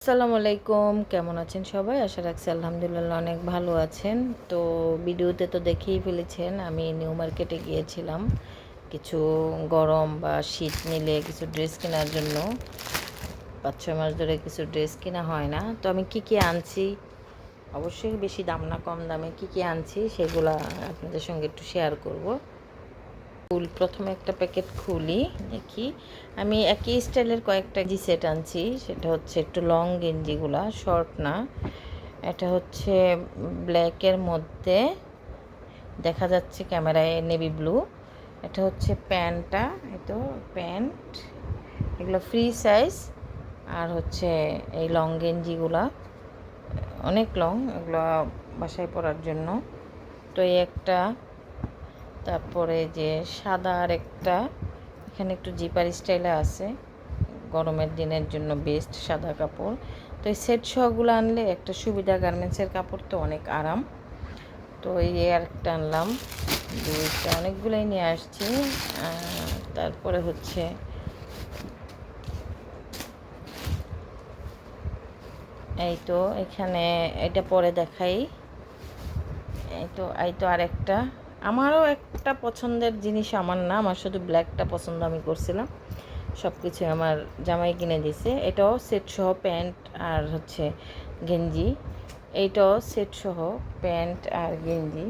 আসসালামু আলাইকুম, কেমন আছেন সবাই? আশা রাখছি আলহামদুলিল্লাহ অনেক ভালো আছেন। তো ভিডিওতে তো দেখেই ফেলেছেন, আমি নিউ মার্কেটে গিয়েছিলাম কিছু গরম বা শীত মিলে কিছু ড্রেস কেনার জন্য। 5-6 মাস ধরে কিছু ড্রেস কেনা হয় না। তো আমি কি কি আনছি, অবশ্যই বেশি দাম না কম দামে কি কি আনছি সেগুলা আপনাদের সঙ্গে একটু শেয়ার করব। প্রথমে একটা প্যাকেট খুলি, দেখি। আমি একই স্টাইলের কয়েকটা জি সেট আনছি। সেটা হচ্ছে একটু লং গেঞ্জিগুলা, শর্ট না। এটা হচ্ছে ব্ল্যাকের মধ্যে দেখা যাচ্ছে ক্যামেরায় নেভি ব্লু। এটা হচ্ছে প্যান্টটা, এই তো প্যান্ট, এগুলো ফ্রি সাইজ। আর হচ্ছে এই লং গেঞ্জিগুলা অনেক লং, এগুলো বাসায় পরার জন্য। তো এই একটা, তারপরে যে সাদা আর একটা, এখানে একটু জিপার স্টাইলে আছে, গরমের দিনের জন্য বেস্ট সাদা কাপড়। তো এই সেট সহগুলো আনলে একটা সুবিধা, গার্মেন্টসের কাপড় তো অনেক আরাম। তো এই আর একটা আনলাম, দুইটা, অনেকগুলোই নিয়ে আসছি। তারপরে হচ্ছে এই তো এখানে, এটা পরে দেখাই। এই তো আরেকটা, আমারও একটা পছন্দের জিনিস, আমার না, আমার শুধু ব্ল্যাকটা পছন্দ আমি করছিলাম। সব কিছু আমার জামাই কিনে দিছে। এটাও সেট সহ প্যান্ট আর হচ্ছে গেঞ্জি। এইটাও সেট সহ প্যান্ট আর গেঞ্জি।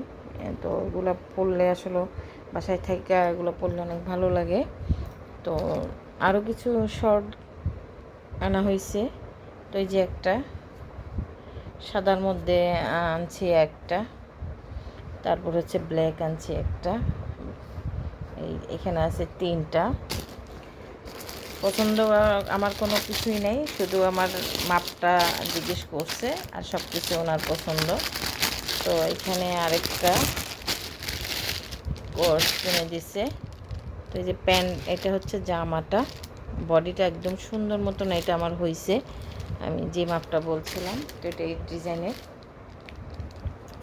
তো এগুলো পরলে আসলে বাসায় থেকে এগুলো পরলে অনেক ভালো লাগে। তো আরও কিছু শর্ট আনা হয়েছে। তো এই যে একটা সাদার মধ্যে আনছি একটা, তারপর হচ্ছে ব্ল্যাক আনছি একটা, এখানে আছে তিনটা। পছন্দ আমার কোনো কিছুই নেই, শুধু আমার মাপটা জিজ্ঞেস করছে আর সব কিছু ওনার পছন্দ। তো এখানে আরেকটা কোর্স কিনে দিছে। তো এই যে প্যান্ট, এটা হচ্ছে জামাটা, বডিটা একদম সুন্দর মতন এটা আমার হয়েছে, আমি যে মাপটা বলছিলাম। তো এটা এই ডিজাইনের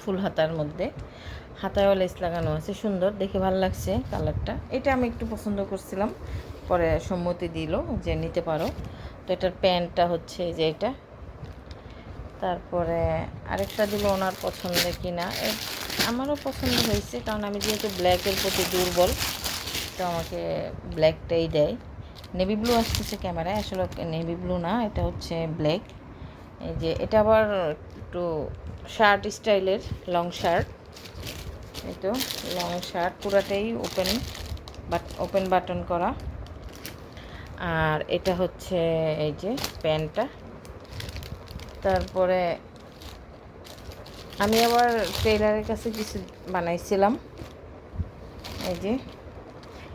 ফুল হাতার মধ্যে, হাতায়ও লেস লাগানো আছে, সুন্দর দেখে ভালো লাগছে কালারটা। এটা আমি একটু পছন্দ করছিলাম, পরে সম্মতি দিল যে নিতে পারো। তো এটার প্যান্টটা হচ্ছে যে এটা, তারপরে আরেকটা দিল ওনার পছন্দের কিনা। আমারও পছন্দ হয়েছে, কারণ আমি যেহেতু ব্ল্যাকের প্রতি দুর্বল, তো আমাকে ব্ল্যাকটাই দেয়। নেভি ব্লু আসতেছে ক্যামেরায়, আসলে নেভি ব্লু না, এটা হচ্ছে ব্ল্যাক। এই যে এটা আবার একটু শার্ট স্টাইলের লং শার্ট। এই তো লং শার্ট, পুরাটাই ওপেন বাটন করা। আর এটা হচ্ছে এই যে প্যান্টটা। তারপরে আমি আবার টেইলারের কাছে কিছু বানাইছিলাম। এই যে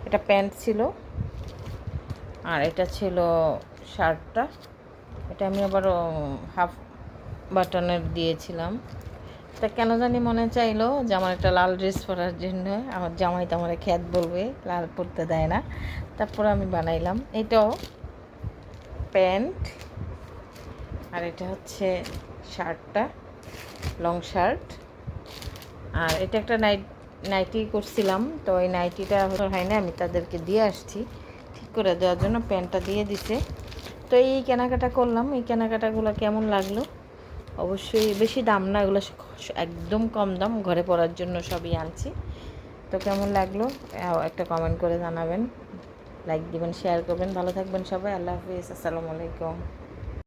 এটা প্যান্ট ছিল, আর এটা ছিল শার্টটা। এটা আমি আবার হাফ বাটনের দিয়েছিলাম। তা কেন জানি মনে চাইলো যে আমার একটা লাল ড্রেস পরার জন্য, আমার জামাই তো আমার খ্যাত বলবে, লাল পরতে দেয় না। তারপর আমি বানাইলাম। এটাও প্যান্ট, আর এটা হচ্ছে শার্টটা, লং শার্ট। আর এটা একটা নাইটি করছিলাম, তো ওই নাইটিটা হয় না, আমি তাদেরকে দিয়ে আসছি ঠিক করে দেওয়ার জন্য, প্যান্টটা দিয়ে দিছে। তো এই কেনাকাটা করলাম। এই কেনাকাটাগুলো কেমন লাগলো অবশ্যই, বেশি দাম না এগুলো, একদম কম দাম, ঘরে পরার জন্য সবই আনছি। তো কেমন লাগলো একটা কমেন্ট করে জানাবেন, লাইক দিবেন, শেয়ার করবেন। ভালো থাকবেন সবাই, আল্লাহ হাফিজ, আসসালামু আলাইকুম।